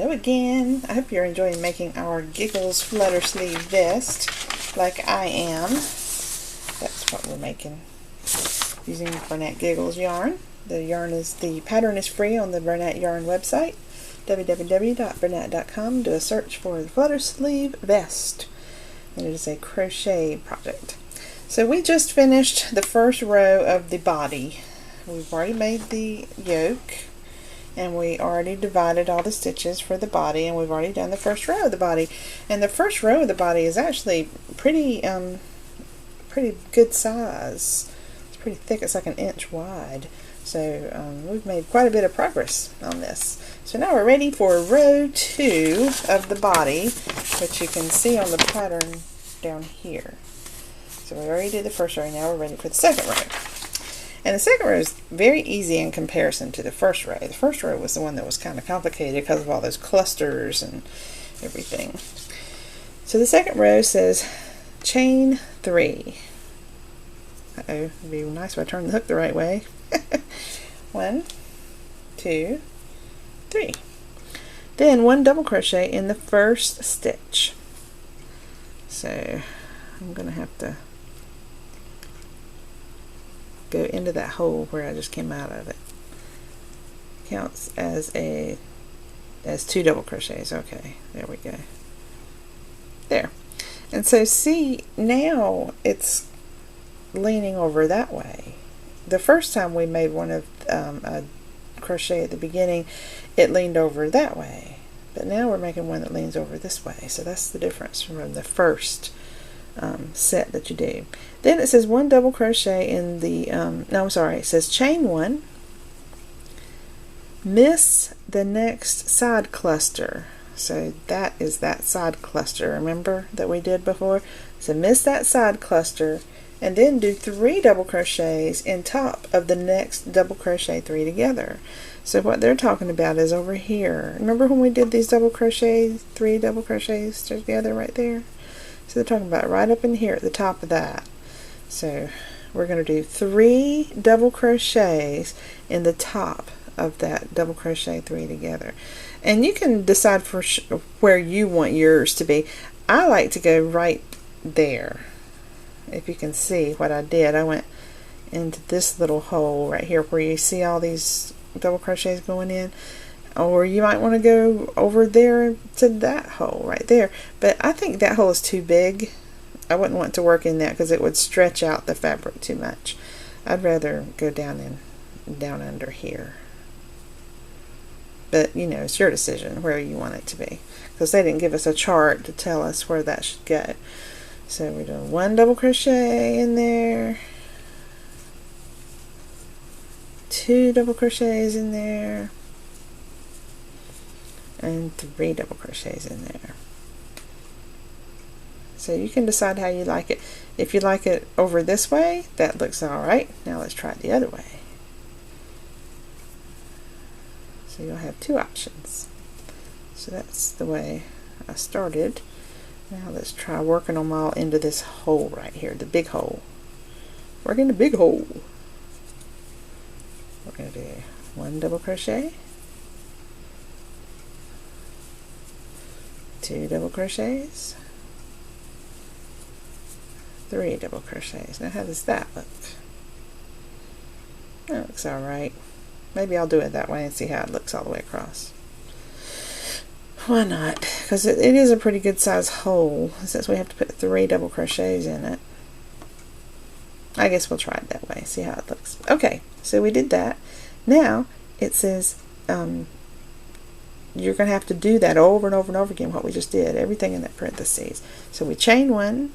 Hello again. I hope you're enjoying making our Giggles Flutter Sleeve vest like I am. That's what we're making using Bernat Giggles yarn. The pattern is free on the Bernat yarn website, www.bernat.com. Do a search for the Flutter Sleeve vest, and it is a crochet project. So we just finished the first row of the body. We've already made the yoke, and we already divided all the stitches for the body, and we've already done the first row of the body. And the first row of the body is actually pretty good size. It's pretty thick. It's like an inch wide. So we've made quite a bit of progress on this. So now we're ready for row 2 of the body, which you can see on the pattern down here. So we already did the first row. Now we're ready for the second row. And the second row is very easy in comparison to the first row. The first row was the one that was kind of complicated because of all those clusters and everything. So the second row says chain 3. Uh-oh, it'd be nice if I turned the hook the right way. 1, 2, 3. Then 1 double crochet in the first stitch. So I'm going to have to go into that hole where I just came out of it. Counts as 2 double crochets. Okay, there we go. There. And so see, now it's leaning over that way. The first time we made one of a crochet at the beginning, it leaned over that way. But now we're making one that leans over this way. So that's the difference from the first set that you do. Then it says 1 double crochet in the it says chain 1, miss the next side cluster. So that is that side cluster, remember, that we did before. So miss that side cluster and then do 3 double crochets in top of the next double crochet 3 together. So what they're talking about is over here. Remember when we did these double crochets, 3 double crochets together right there? So they're talking about right up in here at the top of that. So we're going to do 3 double crochets in the top of that double crochet 3 together. And you can decide for where you want yours to be. I like to go right there. If you can see what I did, I went into this little hole right here where you see all these double crochets going in. Or you might want to go over there to that hole right there. But I think that hole is too big. I wouldn't want to work in that because it would stretch out the fabric too much. I'd rather go down under here. But you know, it's your decision where you want it to be, because they didn't give us a chart to tell us where that should go. So we're doing 1 double crochet in there, 2 double crochets in there, and 3 double crochets in there. So you can decide how you like it. If you like it over this way, that looks alright. Now let's try it the other way. So you'll have 2 options. So that's the way I started. Now let's try working them all into this hole right here, the big hole. Work in the big hole. We're going to do 1 double crochet, 2 double crochets, 3 double crochets. Now how does that look? That looks alright. Maybe I'll do it that way and see how it looks all the way across. Why not? Because it is a pretty good size hole, since we have to put 3 double crochets in it. I guess we'll try it that way, see how it looks. Okay, so we did that. Now it says you're going to have to do that over and over and over again, what we just did, everything in that parentheses. So we chain 1,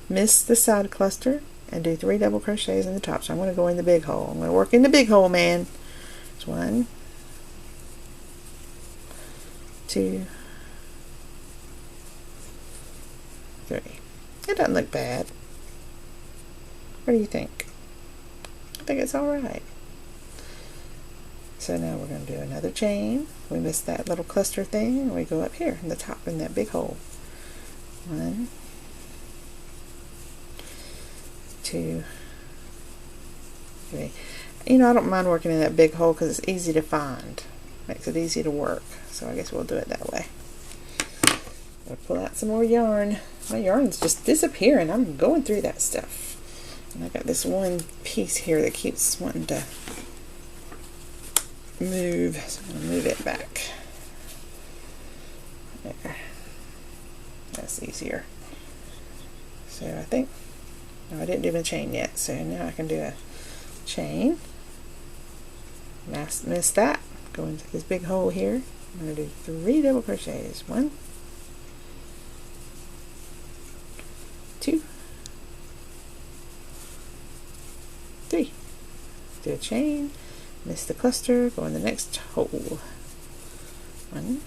miss the side cluster, and do 3 double crochets in the top. So I'm going to go in the big hole. I'm going to work in the big hole, man. It's 1, 2, 3. It doesn't look bad. What do you think? I think it's alright. So now we're going to do another chain. We missed that little cluster thing, and we go up here in the top in that big hole. 1, 2, 3. You know, I don't mind working in that big hole because it's easy to find. Makes it easy to work. So I guess we'll do it that way. I'll pull out some more yarn. My yarn's just disappearing. I'm going through that stuff. And I got this one piece here that keeps wanting to move. So I'm going to move it back. There. That's easier. So I think, no, I didn't do my chain yet. So now I can do a chain. Missed that. Go into this big hole here. I'm going to do 3 double crochets. 1, 2, 3. Do a chain, miss the cluster, go in the next hole. 1,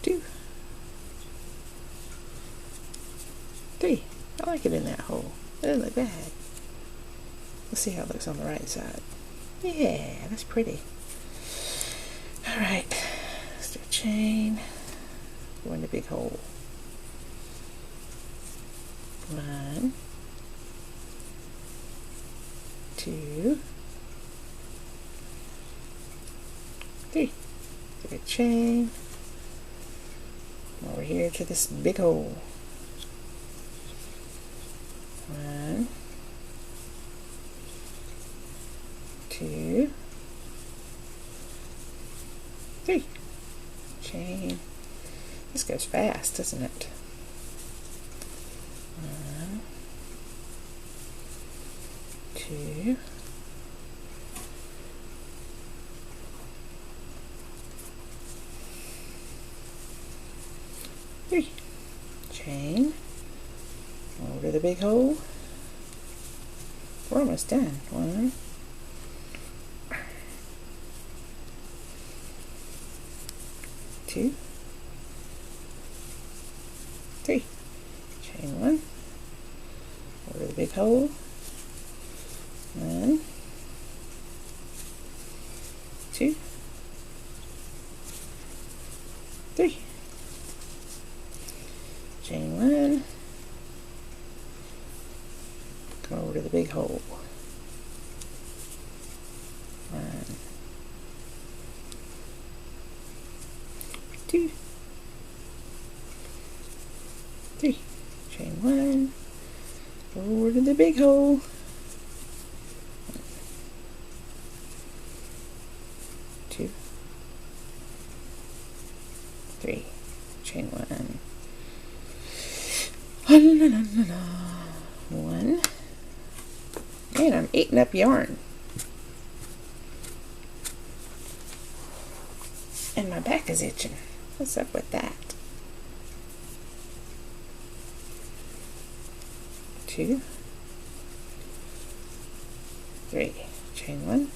2, 3. I like it in that hole. It doesn't look bad. Let's see how it looks on the right side. Yeah, that's pretty. Alright, let's do a chain, go in the big hole. 1, 2, 3. Do a chain, over here to this big hole. 1, 2, 3. Chain. This goes fast, doesn't it? 1, 2, 3. Chain. Over to the big hole. We're almost done. 1, 2, 3. Chain 1. Over the big hole. 1, 2, 3. Chain 1. Come over to the big hole. 1, 2, 3. Chain 1. Over to the big hole. 2, 3. Chain 1. 1. And I'm eating up yarn. And my back is itching. What's up with that? 2, 3. Chain 1.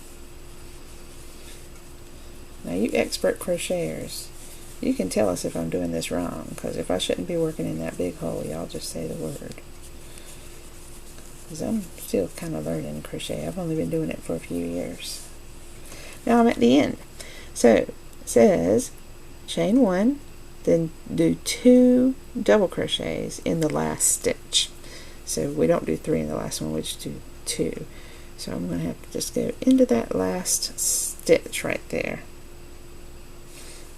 Now you expert crocheters, you can tell us if I'm doing this wrong, because if I shouldn't be working in that big hole, y'all just say the word. Because I'm still kind of learning crochet. I've only been doing it for a few years. Now I'm at the end. So it says chain 1, then do 2 double crochets in the last stitch. So we don't do 3 in the last one, we just do 2. So I'm going to have to just go into that last stitch right there.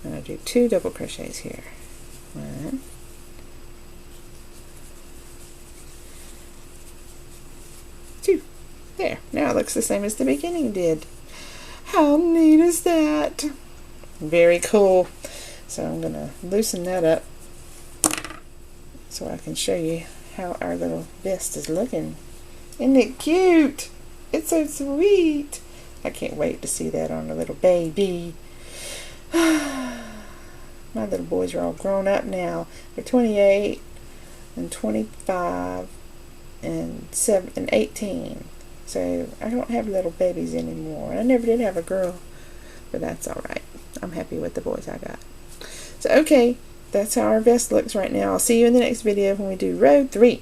I'm going to do 2 double crochets here. 1, 2. There. Now it looks the same as the beginning did. How neat is that? Very cool. So I'm going to loosen that up so I can show you how our little vest is looking. Isn't it cute? It's so sweet. I can't wait to see that on a little baby. My little boys are all grown up now. They're 28 and 25 and 7 and 18. So I don't have little babies anymore. I never did have a girl, but that's all right. I'm happy with the boys I got. So okay, that's how our vest looks right now. I'll see you in the next video when we do row 3.